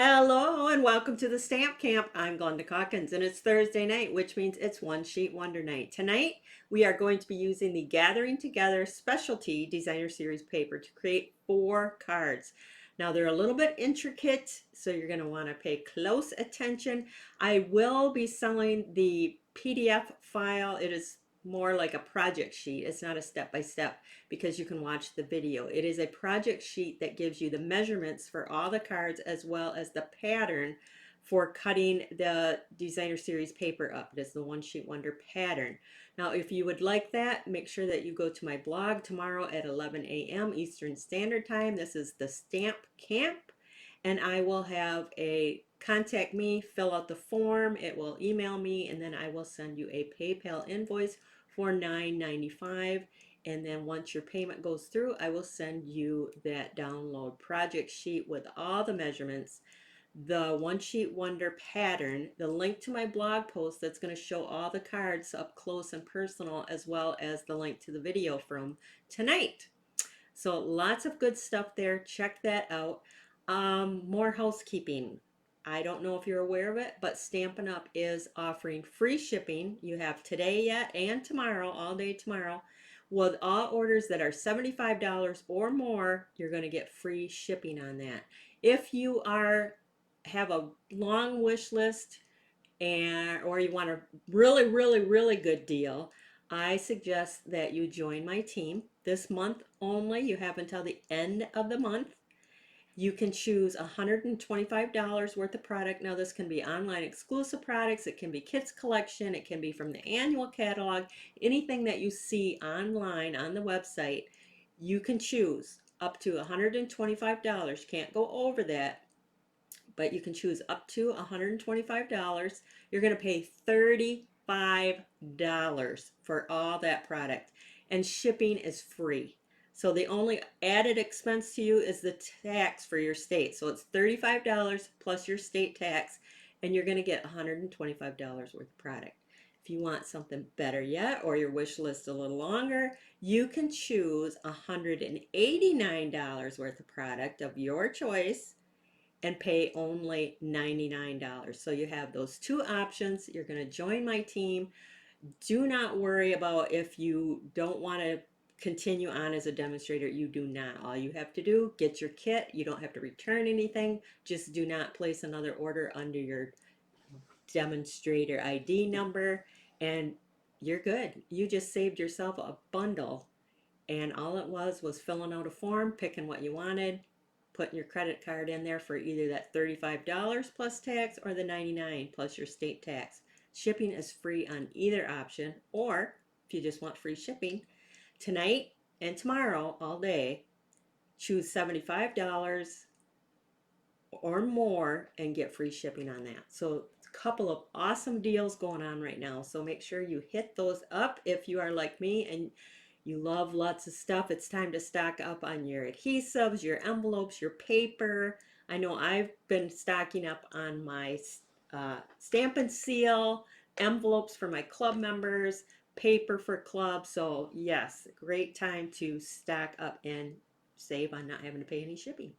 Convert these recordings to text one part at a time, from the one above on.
Hello and welcome to the Stamp Camp. I'm Glenda Calkins and it's Thursday night, which means it's One Sheet Wonder Night. Tonight we are going to be using the Gathering Together Specialty Designer Series paper to create 4 cards. Now they're a little bit intricate, so you're going to want to pay close attention. I will be selling the PDF file. It is more like a project sheet. It's not a step-by-step because you can watch the video. It is a project sheet that gives you the measurements for all the cards as well as the pattern for cutting the designer series paper up. It is the One Sheet Wonder pattern. Now if you would like that, make sure that you go to my blog tomorrow at 11 a.m. Eastern Standard Time. This is the Stamp Camp, and I will have a contact me, fill out the form, it will email me, and then I will send you a PayPal invoice for $9.95. And then once your payment goes through, I will send you that download project sheet with all the measurements, the One Sheet Wonder pattern, the link to my blog post that's going to show all the cards up close and personal, as well as the link to the video from tonight. So lots of good stuff there. Check that out. More housekeeping. I don't know if you're aware of it, but Stampin' Up! Is offering free shipping. You have today yet and tomorrow, all day tomorrow. With all orders that are $75 or more, you're going to get free shipping on that. If you have a long wish list or you want a really good deal, I suggest that you join my team. This month only, you have until the end of the month. You can choose $125 worth of product. Now this can be online exclusive products, it can be kits collection, it can be from the annual catalog, anything that you see online on the website, you can choose up to $125. You can't go over that, but you can choose up to $125. You're going to pay $35 for all that product, and shipping is free. So the only added expense to you is the tax for your state. So it's $35 plus your state tax, and you're going to get $125 worth of product. If you want something better yet, or your wish list a little longer, you can choose $189 worth of product of your choice and pay only $99. So you have those two options. You're going to join my team. Do not worry about if you don't want to continue on as a demonstrator. You do not. All you have to do, get your kit. You don't have to return anything. Just do not place another order under your demonstrator ID number, and you're good. You just saved yourself a bundle, and all it was filling out a form, picking what you wanted, putting your credit card in there for either that $35 plus tax or the $99 plus your state tax. Shipping is free on either option, or if you just want free shipping, tonight and tomorrow all day, choose $75 or more and get free shipping on that. So a couple of awesome deals going on right now. So make sure you hit those up if you are like me and you love lots of stuff. It's time to stock up on your adhesives, your envelopes, your paper. I know I've been stocking up on my stamp and seal, envelopes for my club members, paper for club. So yes, great time to stock up and save on not having to pay any shipping.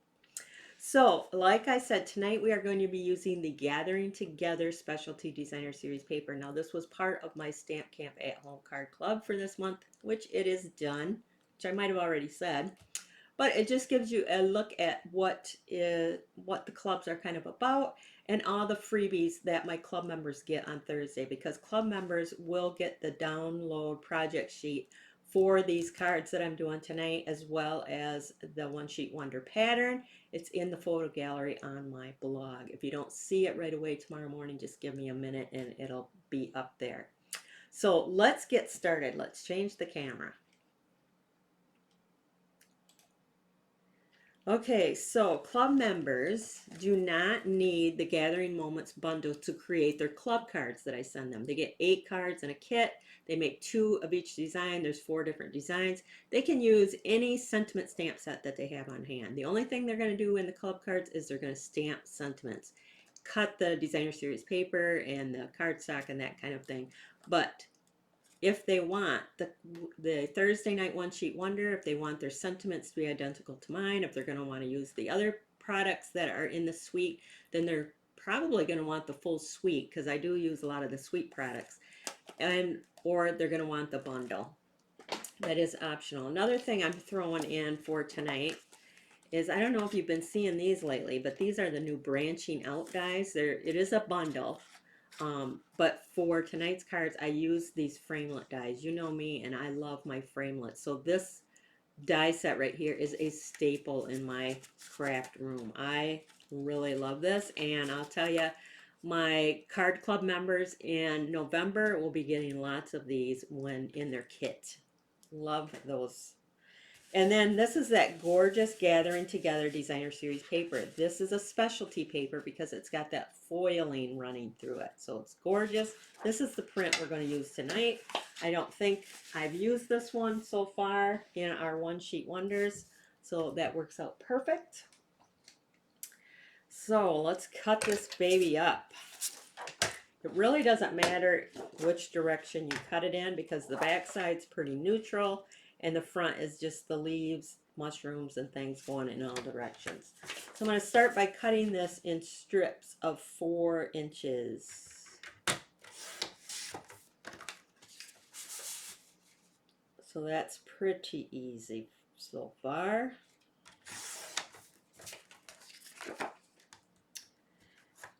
So, like I said, tonight we are going to be using the Gathering Together Specialty Designer Series paper. Now, this was part of my Stamp Camp at Home Card Club for this month, which it is done, which I might have already said. But it just gives you a look at what the clubs are kind of about and all the freebies that my club members get on Thursday, because club members will get the download project sheet for these cards that I'm doing tonight, as well as the One Sheet Wonder pattern. It's in the photo gallery on my blog. If you don't see it right away tomorrow morning, just give me a minute and it'll be up there. So let's get started. Let's change the camera. Okay, so club members do not need the Gathering Moments bundle to create their club cards that I send them. They get 8 cards in a kit. They make 2 of each design. There's 4 different designs. They can use any sentiment stamp set that they have on hand. The only thing they're going to do in the club cards is they're going to stamp sentiments, cut the designer series paper and the cardstock and that kind of thing. But if they want the Thursday night One Sheet Wonder, if they want their sentiments to be identical to mine, if they're going to want to use the other products that are in the suite, then they're probably going to want the full suite, because I do use a lot of the suite products, and or they're going to want the bundle. That is optional. Another thing I'm throwing in for tonight is, I don't know if you've been seeing these lately, but these are the new branching out dies. It is a bundle. But for tonight's cards, I use these framelit dies. You know me, and I love my framelits. So this die set right here is a staple in my craft room. I really love this, and I'll tell you, my card club members in November will be getting lots of these when in their kit. Love those. And then this is that gorgeous Gathering Together Designer Series paper. This is a specialty paper because it's got that foiling running through it. So it's gorgeous. This is the print we're going to use tonight. I don't think I've used this one so far in our One Sheet Wonders. So that works out perfect. So let's cut this baby up. It really doesn't matter which direction you cut it in, because the back side's pretty neutral and the front is just the leaves, mushrooms, and things going in all directions. So I'm going to start by cutting this in strips of 4 inches. So that's pretty easy so far.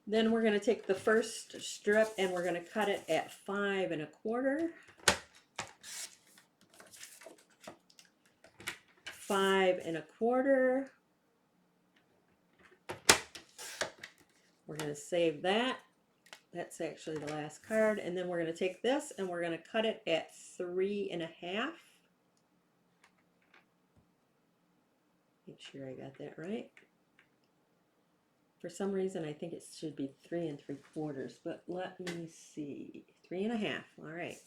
Then we're going to take the first strip and we're going to cut it at 5 1/4. 5 1/4. We're going to save that. That's actually the last card. And then we're going to take this and we're going to cut it at 3 1/2. Make sure I got that right. For some reason, I think it should be 3 3/4, but let me see. 3 1/2. All right.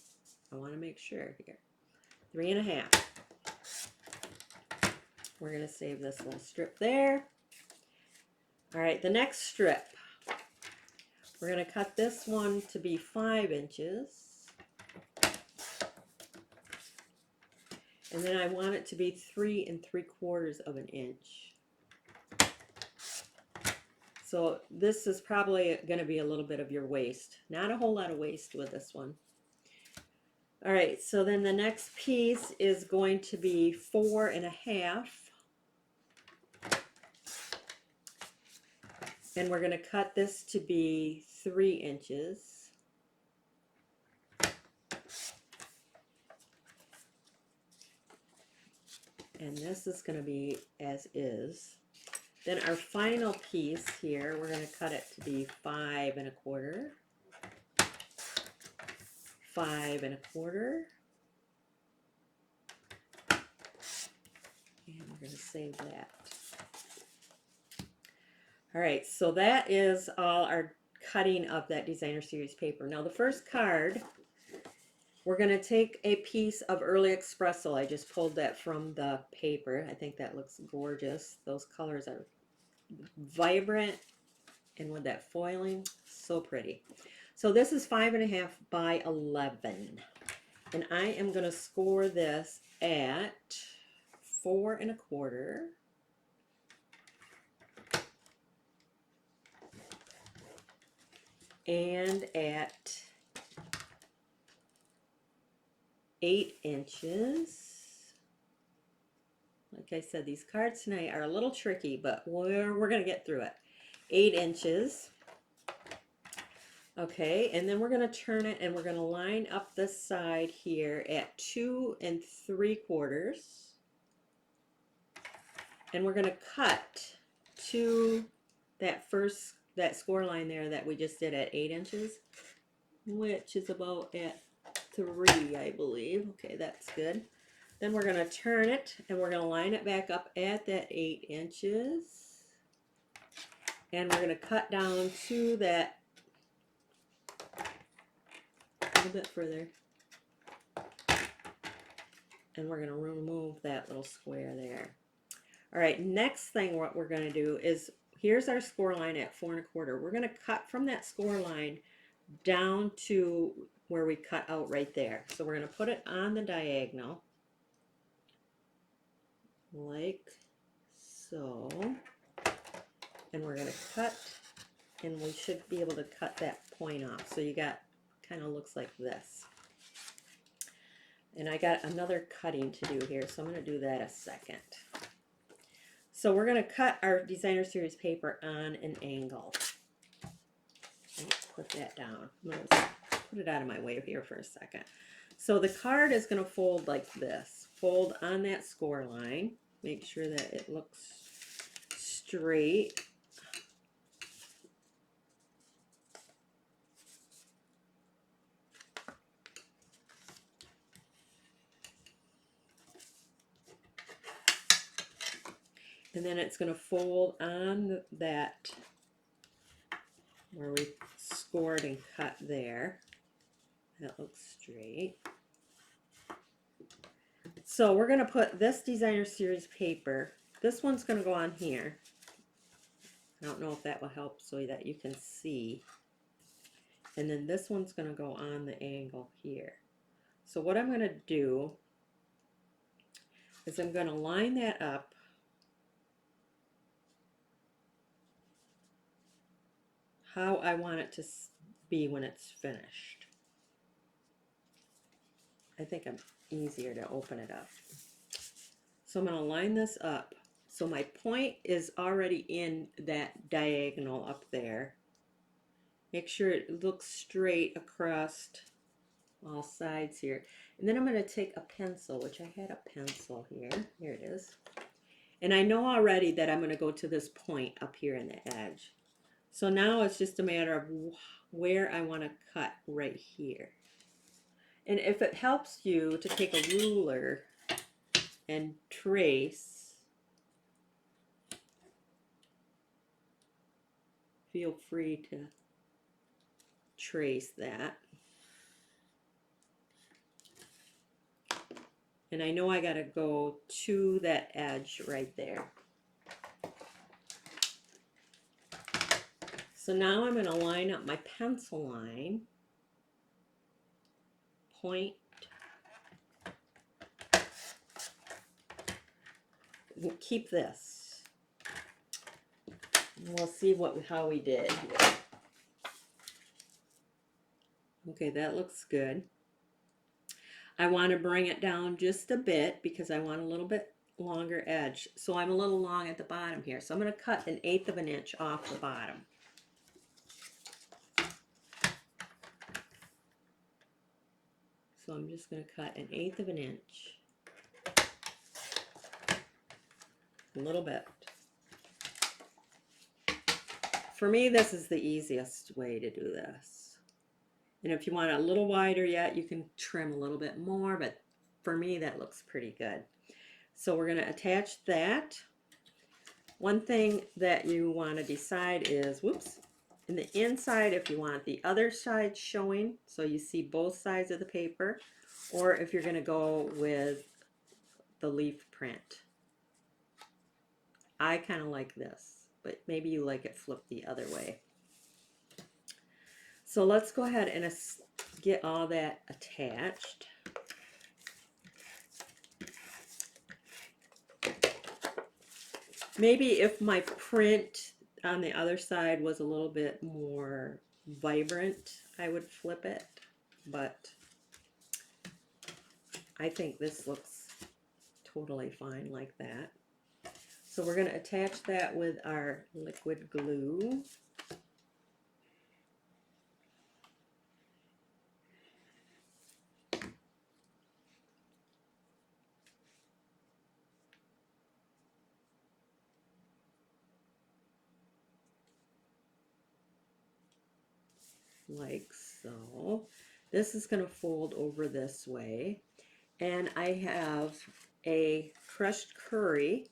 I want to make sure here. 3 1/2. We're going to save this little strip there. All right, the next strip. We're going to cut this one to be 5 inches. And then I want it to be 3 3/4 of an inch. So this is probably going to be a little bit of your waist. Not a whole lot of waist with this one. All right, so then the next piece is going to be 4 1/2. And we're going to cut this to be 3 inches. And this is going to be as is. Then our final piece here, we're going to cut it to be 5 1/4. 5 1/4. And we're going to save that. All right, so that is all our cutting of that Designer Series paper. Now the first card, we're going to take a piece of Early Espresso. I just pulled that from the paper. I think that looks gorgeous. Those colors are vibrant, and with that foiling, so pretty. So this is 5 1/2 by 11. And I am going to score this at 4 1/4. And at 8 inches. Like I said, these cards tonight are a little tricky, but we're going to get through it. 8 inches. Okay, and then we're going to turn it and we're going to line up the side here at 2 3/4. And we're going to cut to that score line there that we just did at 8 inches, which is about at 3, I believe. Okay, that's good. Then we're going to turn it and we're going to line it back up at that 8 inches. And we're going to cut down to that a little bit further. And we're going to remove that little square there. All right, next thing what we're going to do is, here's our score line at 4 1/4. We're going to cut from that score line down to where we cut out right there. So we're going to put it on the diagonal, like so. And we're going to cut, and we should be able to cut that point off. So you got, kind of looks like this. And I got another cutting to do here, so I'm going to do that a second. So we're going to cut our designer series paper on an angle. Put that down. I'm going to put it out of my way here for a second. So the card is going to fold like this. Fold on that score line. Make sure that it looks straight. And then it's going to fold on that where we scored and cut there. That looks straight. So we're going to put this designer series paper, this one's going to go on here. I don't know if that will help so that you can see. And then this one's going to go on the angle here. So what I'm going to do is I'm going to line that up how I want it to be when it's finished. I think I'm easier to open it up. So I'm going to line this up. So my point is already in that diagonal up there. Make sure it looks straight across all sides here. And then I'm going to take a pencil, which I had a pencil here. Here it is. And I know already that I'm going to go to this point up here in the edge. So now it's just a matter of where I want to cut right here. And if it helps you to take a ruler and trace, feel free to trace that. And I know I got to go to that edge right there. So now I'm going to line up my pencil line, point, we'll keep this. We'll see how we did here. Okay, that looks good. I want to bring it down just a bit because I want a little bit longer edge. So I'm a little long at the bottom here. So I'm going to cut 1/8 of an inch off the bottom. So I'm just going to cut 1/8 of an inch. A little bit. For me, this is the easiest way to do this. And if you want it a little wider yet, you can trim a little bit more, but for me, that looks pretty good. So we're going to attach that. One thing that you want to decide is, whoops, in the inside, if you want the other side showing, so you see both sides of the paper, or if you're going to go with the leaf print. I kind of like this, but maybe you like it flipped the other way. So let's go ahead and get all that attached. Maybe if my print on the other side was a little bit more vibrant, I would flip it, but I think this looks totally fine like that. So we're going to attach that with our liquid glue. Like so. This is going to fold over this way, and I have a crushed curry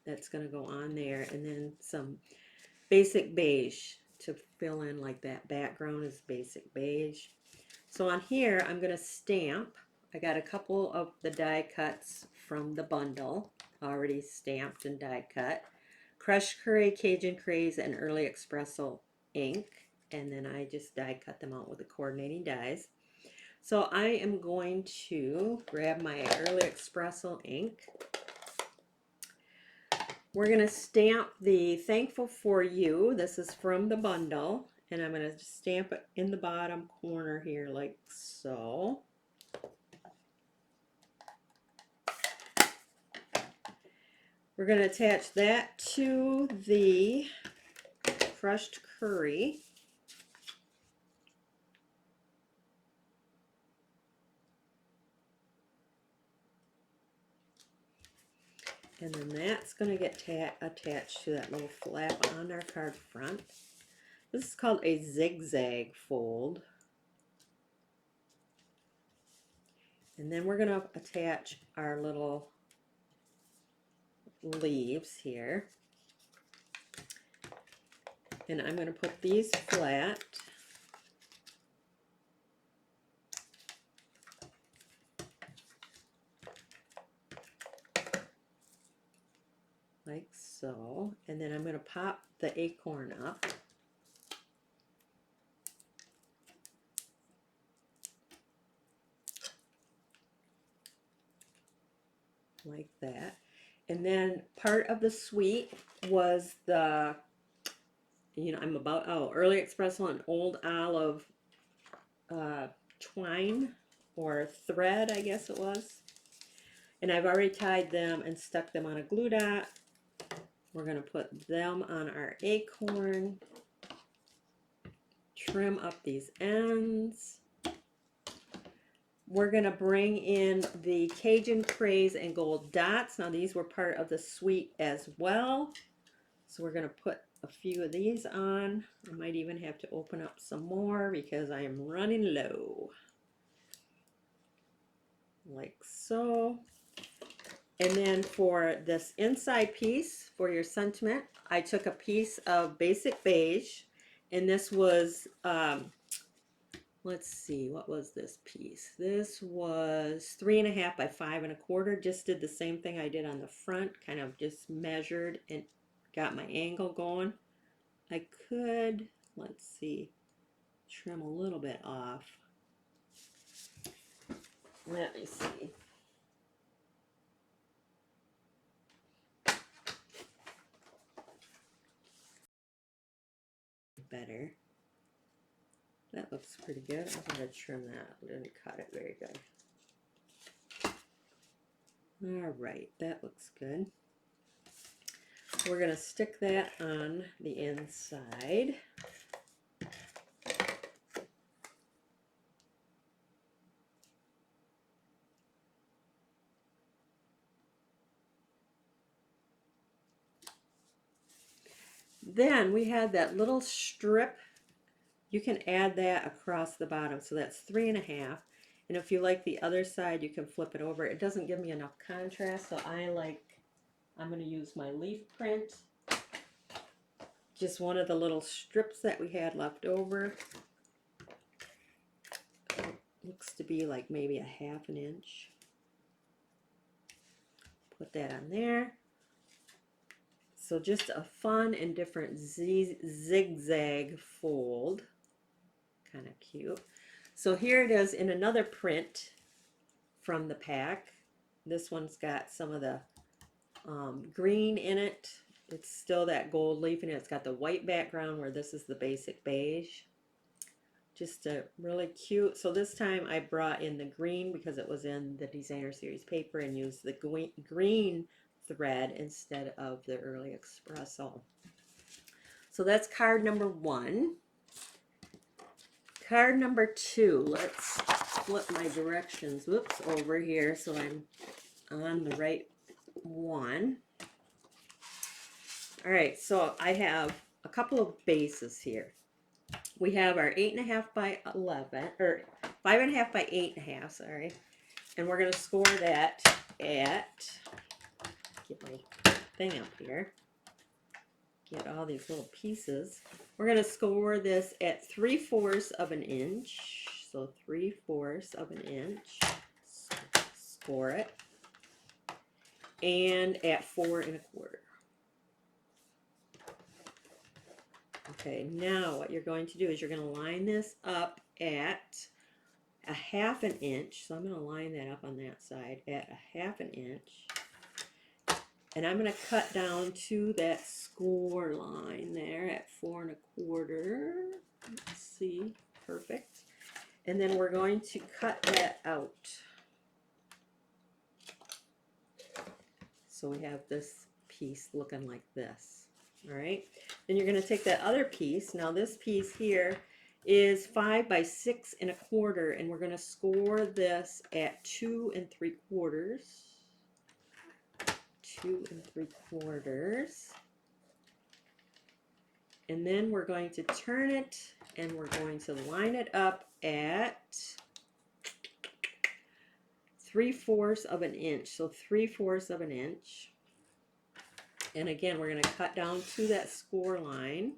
that's going to go on there, and then some basic beige to fill in, like that background is basic beige. So on here I'm going to stamp. I got a couple of the die cuts from the bundle already stamped and die cut. Crushed curry, Cajun craze, and early espresso ink. And then I just die cut them out with the coordinating dies. So I am going to grab my early espresso ink. We're going to stamp the Thankful for You. This is from the bundle. And I'm going to stamp it in the bottom corner here like so. We're going to attach that to the crushed curry. And then that's going to get attached to that little flap on our card front. This is called a zigzag fold. And then we're going to attach our little leaves here. And I'm going to put these flat. Like so. And then I'm going to pop the acorn up. Like that. And then part of the sweet was the, I'm about, early espresso and old olive twine or thread, I guess it was. And I've already tied them and stuck them on a glue dot. We're going to put them on our acorn. Trim up these ends. We're going to bring in the Cajun Craze and gold dots. Now these were part of the suite as well. So we're going to put a few of these on. I might even have to open up some more because I am running low. Like so. And then for this inside piece, for your sentiment, I took a piece of basic beige. And this was, let's see, what was this piece? This was 3.5 by 5.25. Just did the same thing I did on the front, kind of just measured and got my angle going. I could, let's see, trim a little bit off. Let me see. Better. That looks pretty good. I'm going to trim that. I didn't cut it very good. All right, that looks good. We're going to stick that on the inside. Then we had that little strip. You can add that across the bottom. So that's 3.5. And if you like the other side, you can flip it over. It doesn't give me enough contrast, so I'm going to use my leaf print. Just one of the little strips that we had left over. Looks to be like maybe 1/2 inch. Put that on there. So just a fun and different zigzag fold. Kind of cute. So here it is in another print from the pack. This one's got some of the green in it. It's still that gold leaf and it's got the white background where this is the basic beige. Just a really cute. So this time I brought in the green because it was in the designer series paper and used the green thread instead of the early espresso. So that's card number 1. Card number 2, let's flip my directions, whoops, over here so I'm on the right one. All right, so I have a couple of bases here. We have our 8.5 by 11, or 5.5 by 8.5, sorry. And we're going to score that at, get my thing up here, get all these little pieces. We're going to score this at 3/4 of an inch. So 3/4 of an inch. Score it. And at 4.25. Okay, now what you're going to do is you're going to line this up at 1/2 inch. So I'm going to line that up on that side at 1/2 inch. And I'm going to cut down to that score line there at 4 1/4. Let's see, perfect. And then we're going to cut that out. So we have this piece looking like this. All right. Then you're going to take that other piece. Now this piece here is 5 by 6 1/4, and we're going to score this at 2 3/4. 2 3/4. And then we're going to turn it and we're going to line it up at 3/4 of an inch. So 3/4 of an inch. And again, we're going to cut down to that score line.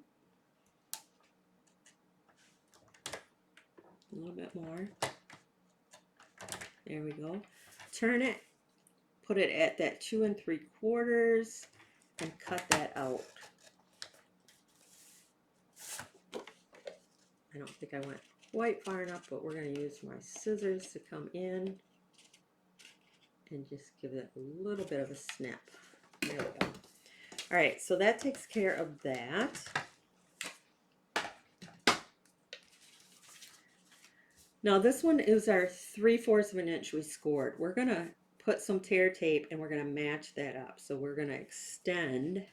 A little bit more. There we go. Turn it, put it at that 2 3/4, and cut that out. I don't think I went quite far enough, but we're going to use my scissors to come in and just give it a little bit of a snip. There we go. All right, so that takes care of that. Now this one is our 3/4 of an inch we scored. We're going to put some tear tape and we're going to match that up. So we're going to extend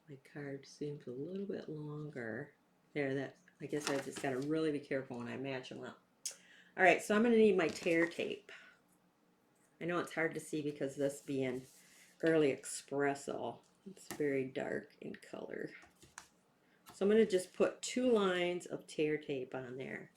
my card seems a little bit longer. There, that I guess I just got to really be careful when I match them up. All right, so I'm going to need my tear tape. I know it's hard to see because this being early espresso, it's very dark in color. So I'm going to just put 2 lines of tear tape on there.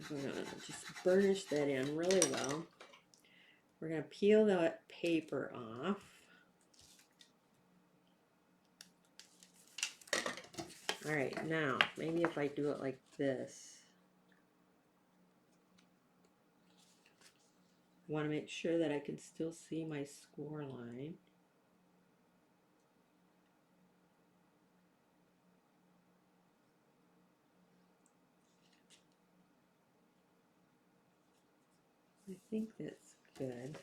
We're going to just burnish that in really well. We're going to peel that paper off. All right, now maybe if I do it like this, I want to make sure that I can still see my score line. I think that's good.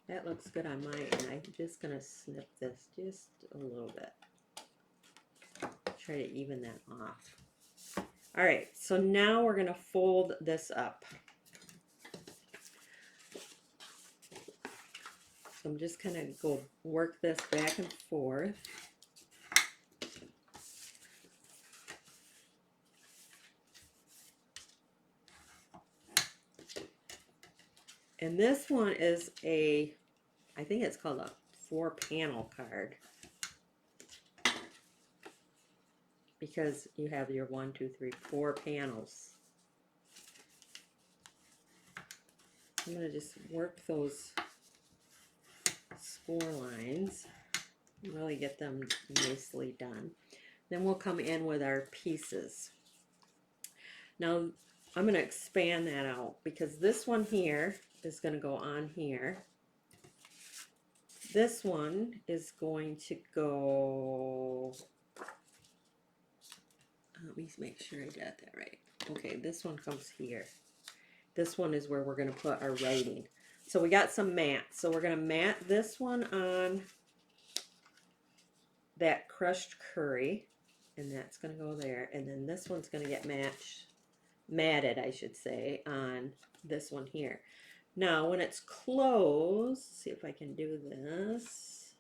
That looks good on my end. I'm just going to snip this just a little bit. Try to even that off. All right, so now we're going to fold this up. So I'm just kind of go work this back and forth. And this one is a, I think it's called a 4-panel card. Because you have your 1, 2, 3, 4 panels. I'm going to just work those score lines, really get them nicely done. Then we'll come in with our pieces. Now I'm going to expand that out because this one here is going to go on here. This one is going to go, let me make sure I got that right. Okay, this one comes here. This one is where we're going to put our writing. So we got some mats. So we're going to mat this one on that crushed curry, and that's going to go there. And then this one's going to get matted, I should say, on this one here. Now, when it's closed, see if I can do this.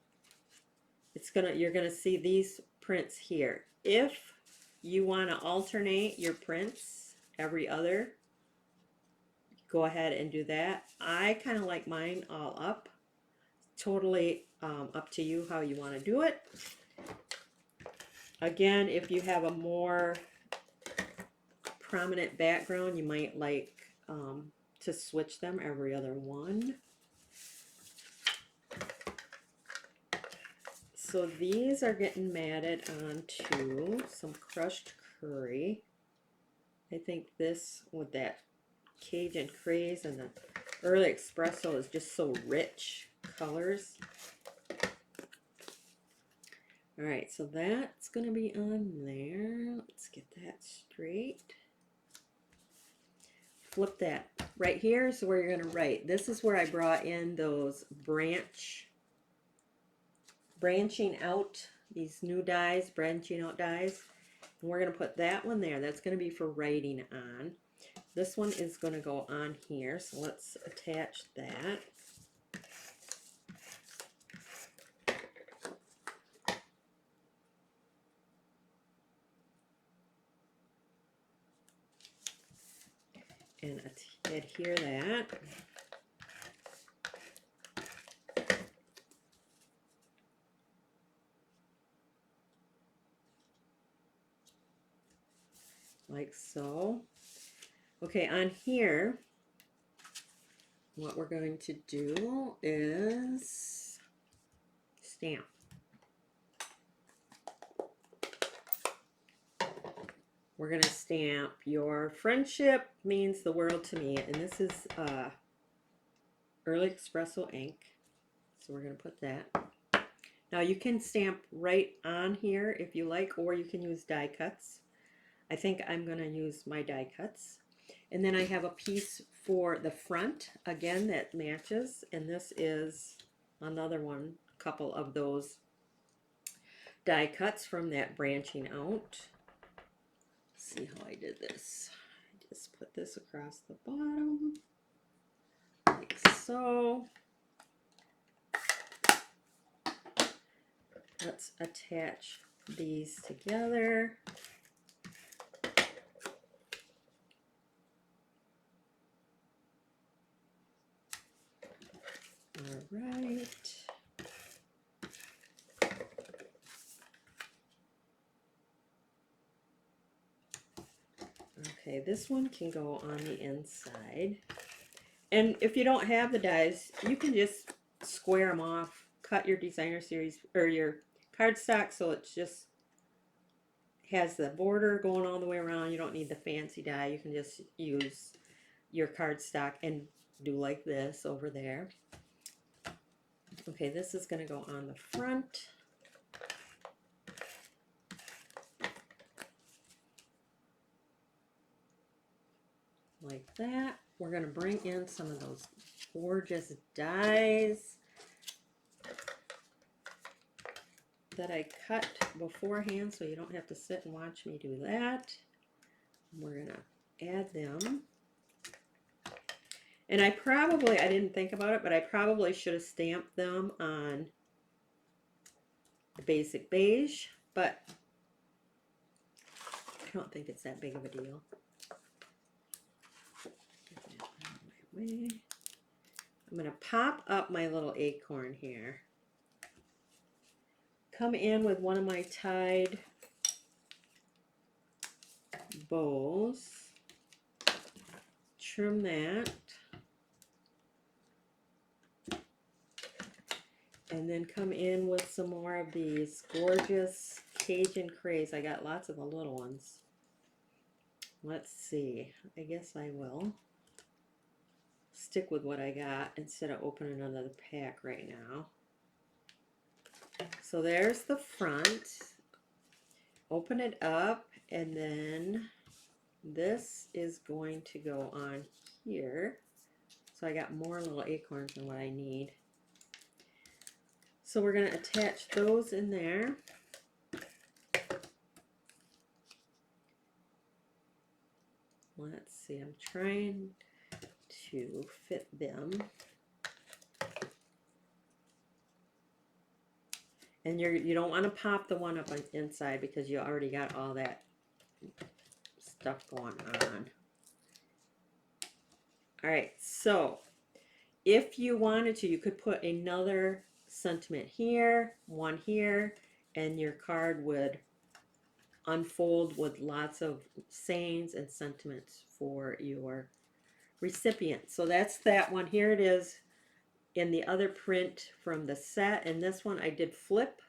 You're gonna see these prints here. If you want to alternate your prints every other, go ahead and do that. I kind of like mine all up. Totally up to you how you want to do it. Again, if you have a more prominent background, you might like to switch them every other one. So these are getting matted onto some crushed curry. I think this with that Cajun craze and the early espresso is just so rich. colors. All right, so that's going to be on there. Let's get that straight. Flip that. Right here is where you're going to write. This is where I brought in those branching out, these new dies, branching out dies. And we're going to put that one there. That's going to be for writing on. This one is going to go on here, so let's attach that. And adhere that. Like so. Okay, on here, what we're going to do is stamp. We're going to stamp your friendship means the world to me. And this is Early Espresso ink. So we're going to put that. Now you can stamp right on here if you like, or you can use die cuts. I think I'm going to use my die cuts. And then I have a piece for the front, again, that matches. And this is another one, couple of those die cuts from that branching out. See how I did this. I just put this across the bottom like so. Let's attach these together. All right. Okay, this one can go on the inside. And if you don't have the dies, you can just square them off, cut your designer series or your cardstock so it just has the border going all the way around. You don't need the fancy die. You can just use your cardstock and do like this over there. Okay, this is going to go on the front. Like that. We're going to bring in some of those gorgeous dies that I cut beforehand so you don't have to sit and watch me do that. We're going to add them. And I didn't think about it, but I probably should have stamped them on the basic beige, but I don't think it's that big of a deal. I'm going to pop up my little acorn here. Come in with one of my tied bows. Trim that. And then come in with some more of these gorgeous Cajun craze. I got lots of the little ones. Let's see. I guess I will stick with what I got instead of opening another pack right now. So there's the front. Open it up, and then this is going to go on here. So I got more little acorns than what I need. So we're going to attach those in there. Let's see, I'm trying to fit them. And you don't want to pop the one up on inside because you already got all that stuff going on. All right, so if you wanted to, you could put another sentiment here, one here, and your card would unfold with lots of sayings and sentiments for your recipient. So that's that one. Here it is in the other print from the set, and this one I did flip.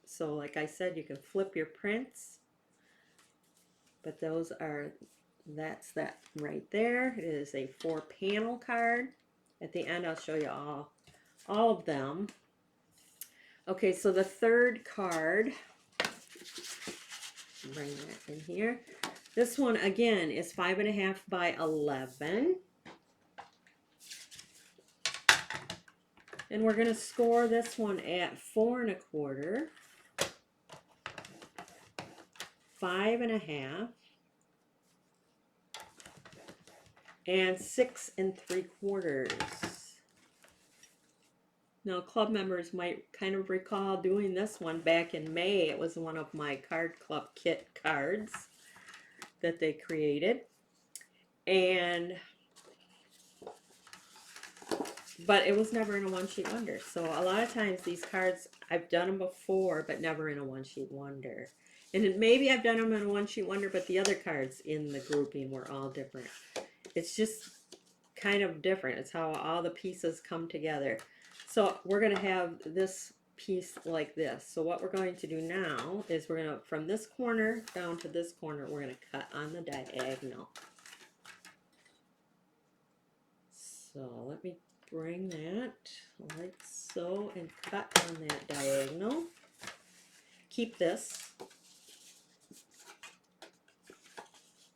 So like I said, you can flip your prints, but that's that right there. It is a 4-panel card. At the end I'll show you all all of them. Okay, so the third card, bring that in here. This one again is 5.5 by 11. And we're going to score this one at 4.25, 5.5, and 6.75. Now, club members might kind of recall doing this one back in May. It was one of my card club kit cards that they created. But it was never in a one sheet wonder. So a lot of times these cards, I've done them before, but never in a one sheet wonder. And maybe I've done them in a one sheet wonder, but the other cards in the grouping were all different. It's just kind of different. It's how all the pieces come together. So we're going to have this piece like this. So what we're going to do now is we're going to, from this corner down to this corner, we're going to cut on the diagonal. So let me bring that like so and cut on that diagonal. Keep this.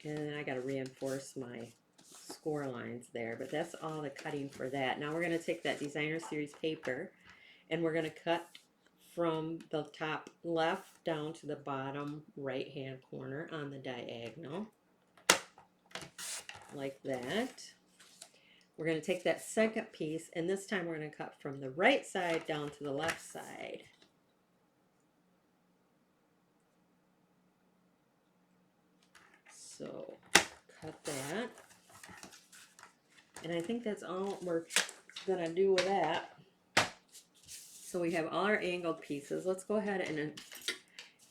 And then I got to reinforce my score lines there, but that's all the cutting for that. Now we're going to take that designer series paper and we're going to cut from the top left down to the bottom right hand corner on the diagonal like that. We're going to take that second piece and this time we're going to cut from the right side down to the left side. So cut that. And I think that's all we're going to do with that. So we have all our angled pieces. Let's go ahead and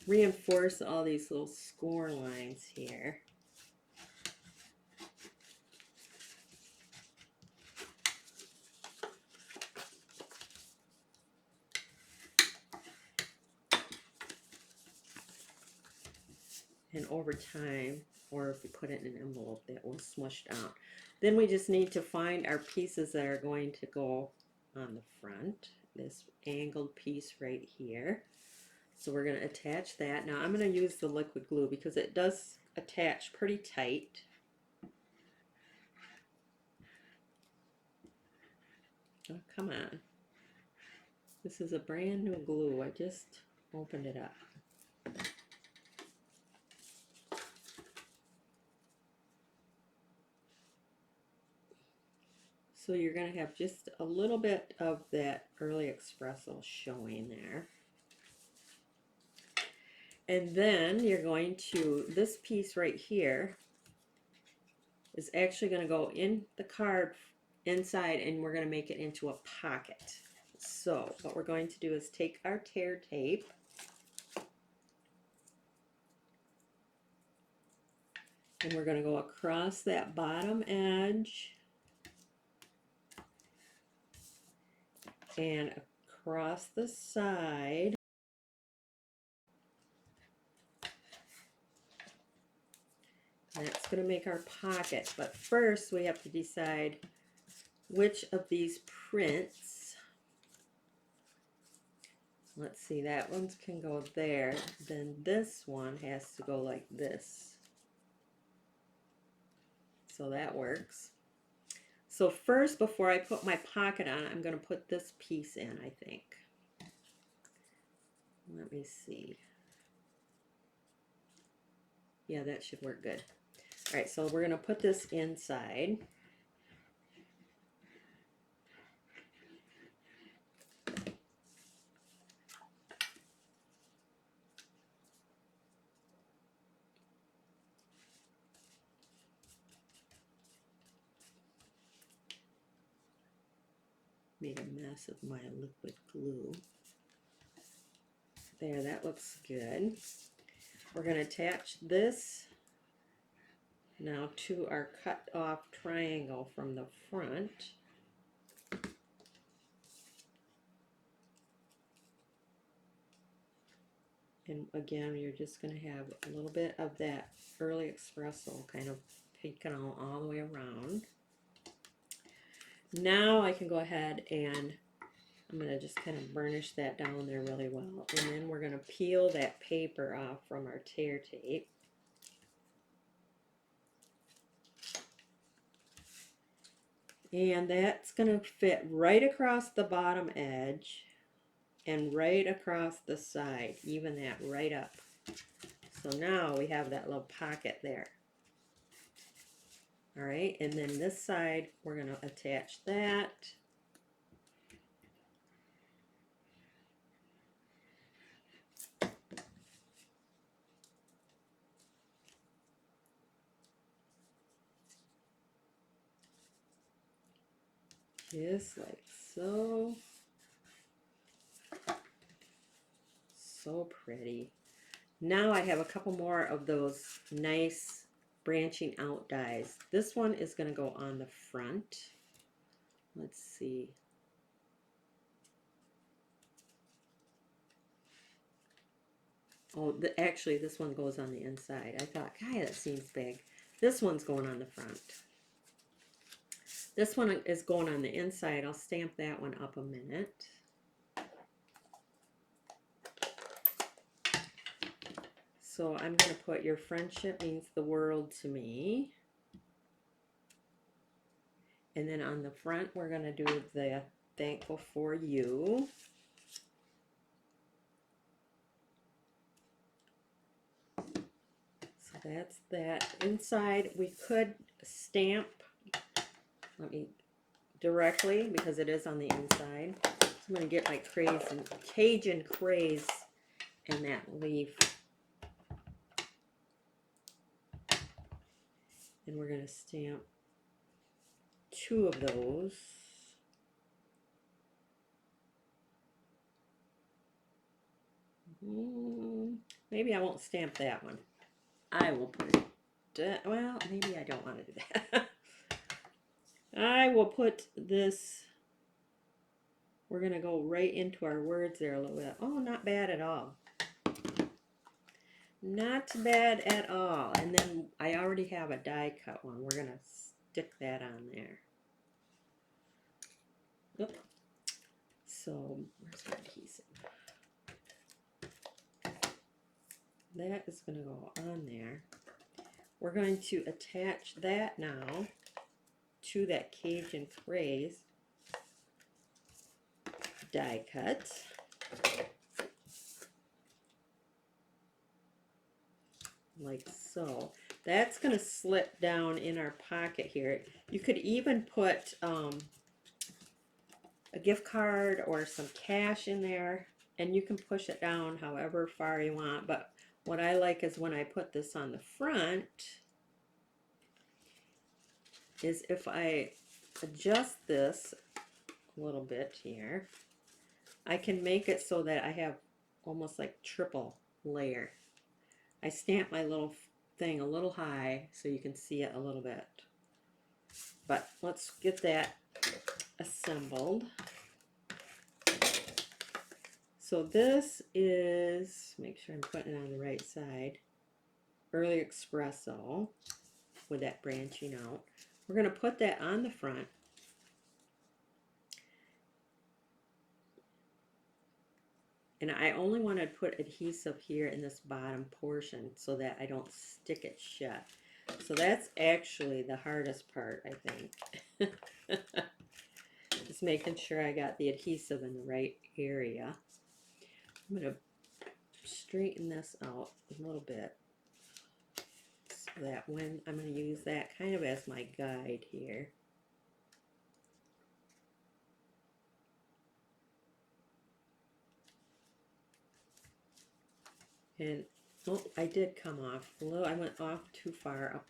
reinforce all these little score lines here. And over time, or if we put it in an envelope, that will smush down. Then we just need to find our pieces that are going to go on the front. This angled piece right here. So we're going to attach that. Now I'm going to use the liquid glue because it does attach pretty tight. Oh, come on. This is a brand new glue. I just opened it up. So you're going to have just a little bit of that early espresso showing there. And then you're going to, this piece right here is actually going to go in the card inside and we're going to make it into a pocket. So what we're going to do is take our tear tape and we're going to go across that bottom edge and across the side. That's going to make our pocket, but first we have to decide which of these prints. Let's see, that one can go there, then this one has to go like this. So that works. So first, before I put my pocket on, I'm going to put this piece in, I think. Let me see. Yeah, that should work good. All right, so we're going to put this inside. Made a mess of my liquid glue. There, that looks good. We're going to attach this now to our cut off triangle from the front. And again, you're just going to have a little bit of that early espresso kind of peeking all the way around. Now I can go ahead and I'm going to just kind of burnish that down there really well. And then we're going to peel that paper off from our tear tape. And that's going to fit right across the bottom edge and right across the side. Even that right up. So now we have that little pocket there. All right, and then this side, we're going to attach that. Just like so. So pretty. Now I have a couple more of those nice branching out dies. This one is going to go on the front. Let's see. Oh, actually this one goes on the inside. I thought, God, that seems big. This one's going on the front. This one is going on the inside. I'll stamp that one up a minute. So I'm going to put your friendship means the world to me. And then on the front, we're going to do the thankful for you. So that's that. Inside, we could stamp, directly because it is on the inside. So I'm going to get my Cajun craze in that leaf. And we're going to stamp 2 of those. Maybe I won't stamp that one. I will put it, well, maybe I don't want to do that. I will put this, we're going to go right into our words there a little bit. Oh, not bad at all. Not bad at all. And then I already have a die cut one. We're going to stick that on there. Oop. So, where's my adhesive? That is going to go on there. We're going to attach that now to that Cajun craze die cut. Like so. That's going to slip down in our pocket here. You could even put a gift card or some cash in there, and you can push it down however far you want. But what I like is when I put this on the front, is if I adjust this a little bit here, I can make it so that I have almost like triple layer. I stamp my little thing a little high so you can see it a little bit. But let's get that assembled. So this is, make sure I'm putting it on the right side, Early Espresso with that branching out. We're going to put that on the front. And I only want to put adhesive here in this bottom portion so that I don't stick it shut. So that's actually the hardest part, I think. Just making sure I got the adhesive in the right area. I'm going to straighten this out a little bit so that when I'm going to use that kind of as my guide here. And oh, I did come off a little. I went off too far up.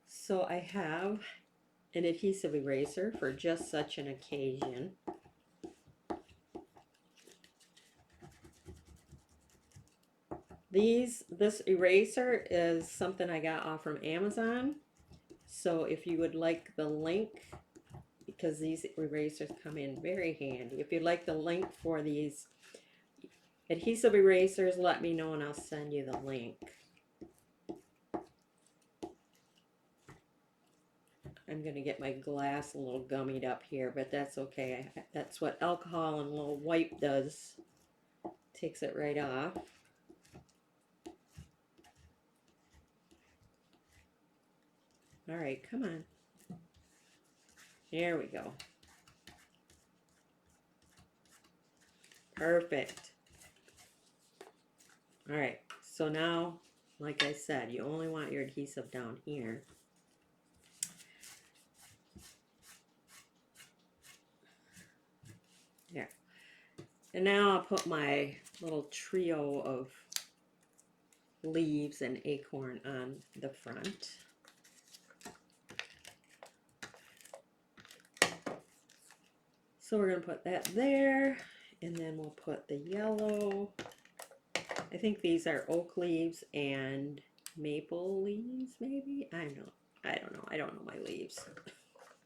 So I have an adhesive eraser for just such an occasion. This eraser is something I got off from Amazon. So if you would like the link, because these erasers come in very handy. If you'd like the link for these adhesive erasers, let me know and I'll send you the link. I'm going to get my glass a little gummied up here, but that's okay. That's what alcohol and a little wipe does. Takes it right off. All right, come on. There we go. Perfect. All right, so now, like I said, you only want your adhesive down here. There. And now I'll put my little trio of leaves and acorn on the front. So we're going to put that there, and then we'll put the yellow. I think these are oak leaves and maple leaves, maybe? I don't know. I don't know my leaves.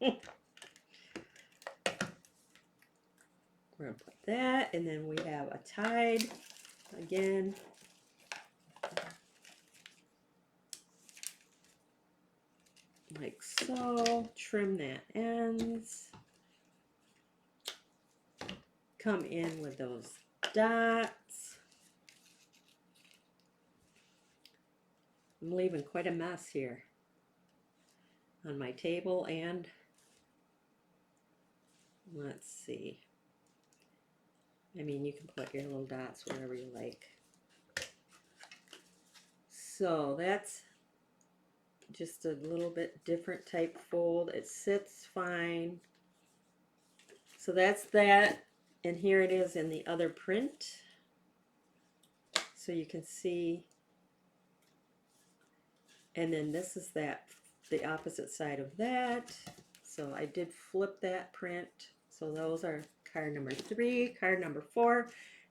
We're going to put that, and then we have a tide again. Like so. Trim that ends. Come in with those dots. I'm leaving quite a mess here on my table, and let's see. I mean, you can put your little dots wherever you like. So that's just a little bit different type fold. It sits fine. So that's that. And here it is in the other print. So you can see. And then this is that, the opposite side of that. So I did flip that print. So those are card number 3, card number 4.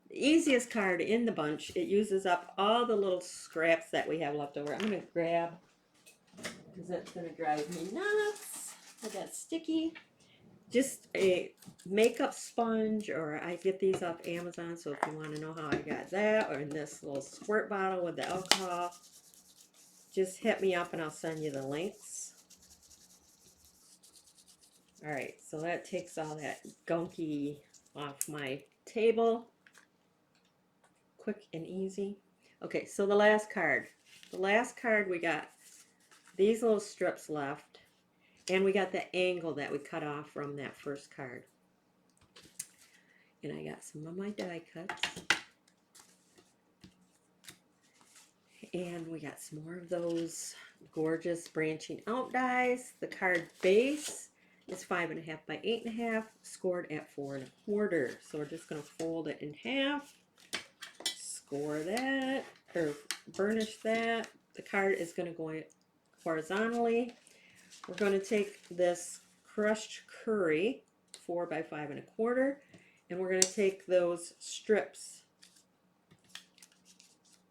The easiest card in the bunch. It uses up all the little scraps that we have left over. I'm going to grab, because that's going to drive me nuts. I got sticky. Just a makeup sponge, or I get these off Amazon, so if you want to know how I got that, or in this little squirt bottle with the alcohol, just hit me up and I'll send you the links. Alright, so that takes all that gunky off my table. Quick and easy. Okay, so the last card. The last card, we got these little strips left, and we got the angle that we cut off from that first card. And I got some of my die cuts. And we got some more of those gorgeous branching out dies. The card base is 5.5 by 8.5, scored at 4.25. So we're just going to fold it in half, score that, or burnish that. The card is going to go horizontally. We're going to take this crushed curry, 4 by 5.25, and we're going to take those strips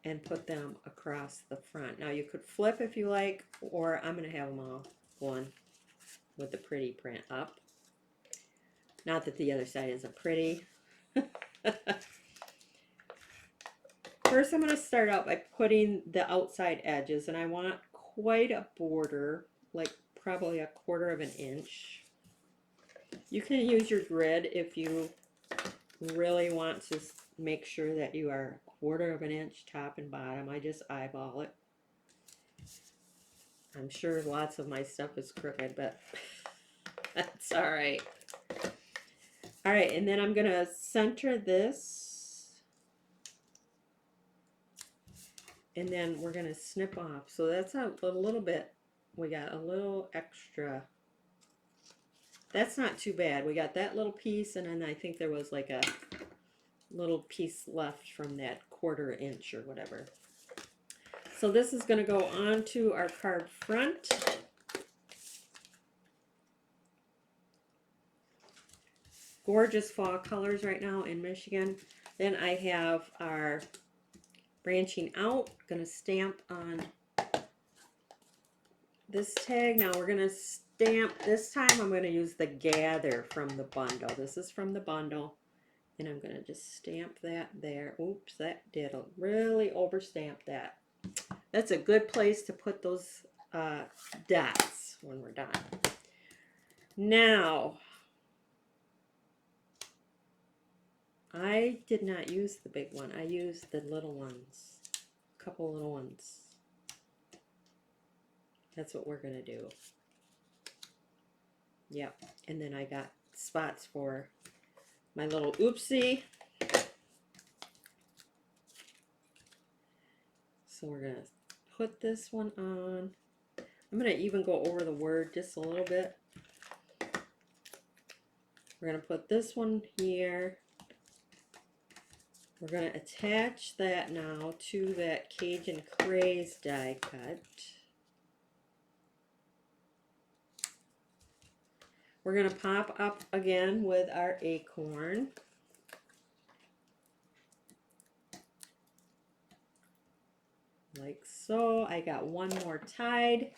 and put them across the front. Now you could flip if you like, or I'm going to have them all going with the pretty print up. Not that the other side isn't pretty. First I'm going to start out by putting the outside edges, and I want quite a border, like probably 1/4 inch. You can use your grid if you really want to make sure that you are 1/4 inch top and bottom. I just eyeball it. I'm sure lots of my stuff is crooked, but that's all right. All right, and then I'm going to center this, and then we're going to snip off. So that's a little bit, we got a little extra. That's not too bad. We got that little piece, and then I think there was like a little piece left from that 1/4 inch or whatever. So this is going to go onto our card front. Gorgeous fall colors right now in Michigan. Then I have our branching out. Going to stamp on this tag. Now we're going to stamp, this time I'm going to use the gather from the bundle. This is from the bundle. And I'm going to just stamp that there. Oops, that did really overstamp that. That's a good place to put those dots when we're done. Now, I did not use the big one. I used the little ones, a couple little ones. That's what we're gonna do. Yep, and then I got spots for my little oopsie. So we're gonna put this one on. I'm gonna even go over the word just a little bit. We're gonna put this one here. We're gonna attach that now to that Cajun Craze die cut. We're gonna pop up again with our acorn. Like so. I got one more tied.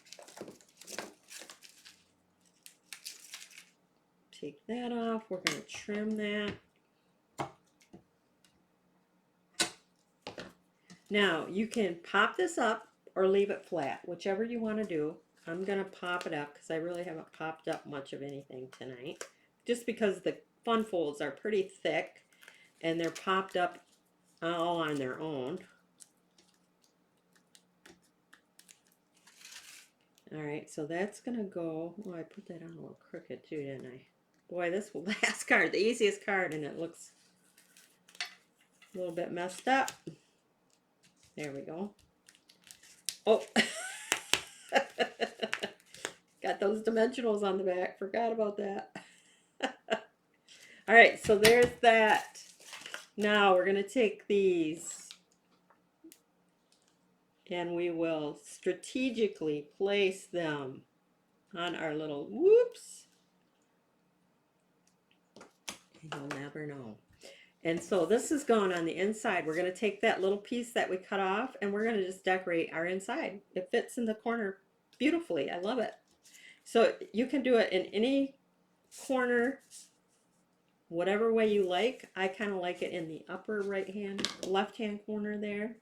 Take that off. We're gonna trim that. Now you can pop this up or leave it flat, whichever you want to do. I'm gonna pop it up because I really haven't popped up much of anything tonight, just because the fun folds are pretty thick and they're popped up all on their own. All right, so that's gonna go. Oh, I put that on a little crooked too, didn't I? Boy, this last card, the easiest card, and it looks a little bit messed up. There we go. Oh, got those dimensionals on the back. Forgot about that. All right, so there's that. Now we're gonna take these and we will strategically place them on our little whoops. You'll never know. And so this is going on the inside. We're going to take that little piece that we cut off and we're going to just decorate our inside. It fits in the corner beautifully. I love it. So you can do it in any corner, whatever way you like. I kind of like it in the upper left hand corner there.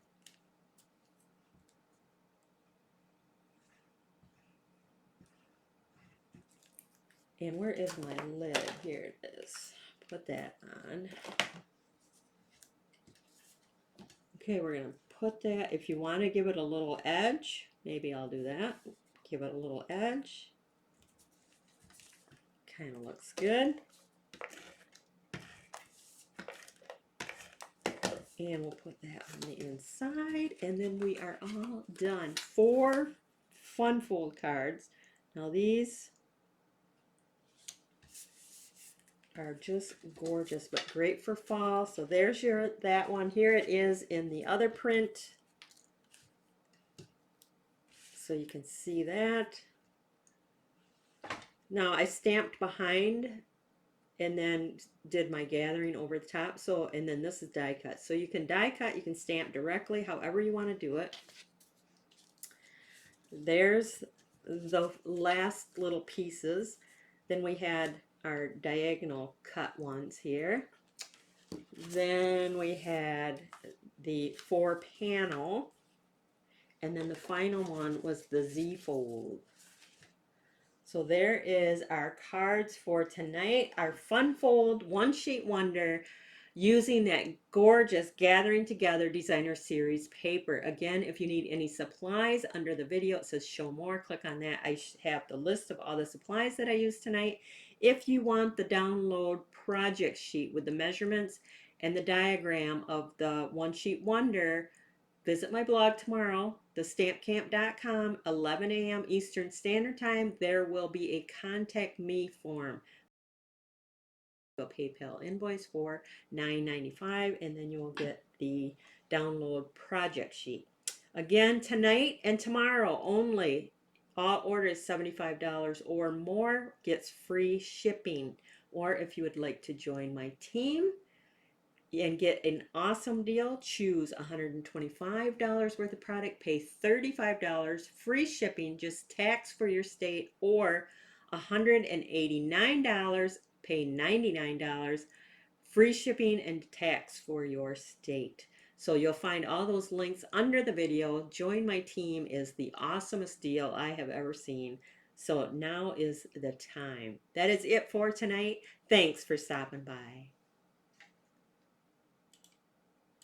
And where is my lid? Here it is. Put that on. Okay, we're going to put that. If you want to give it a little edge, maybe I'll do that. Give it a little edge. Kind of looks good. And we'll put that on the inside. And then we are all done. 4 fun fold cards. Now these are just gorgeous, but great for fall. So there's that one. Here it is in the other print. So you can see that. Now I stamped behind and then did my gathering over the top. So, and then this is die cut. So you can die cut, you can stamp directly, however you want to do it. There's the last little pieces. Then we had our diagonal cut ones here. Then we had the 4 panel. And then the final one was the Z fold. So there is our cards for tonight, our fun fold one sheet wonder using that gorgeous Gathering Together Designer Series paper. Again, if you need any supplies, under the video it says show more. Click on that. I have the list of all the supplies that I used tonight. If you want the download project sheet with the measurements and the diagram of the one sheet wonder, visit my blog tomorrow, thestampcamp.com, 11 a.m. Eastern Standard Time. There will be a contact me form. A PayPal invoice for $9.95, and then you will get the download project sheet. Again, tonight and tomorrow only. All orders $75 or more gets free shipping. Or if you would like to join my team and get an awesome deal, choose $125 worth of product, pay $35, free shipping, just tax for your state, or $189, pay $99, free shipping and tax for your state. So you'll find all those links under the video. Join my team is the awesomest deal I have ever seen. So now is the time. That is it for tonight. Thanks for stopping by.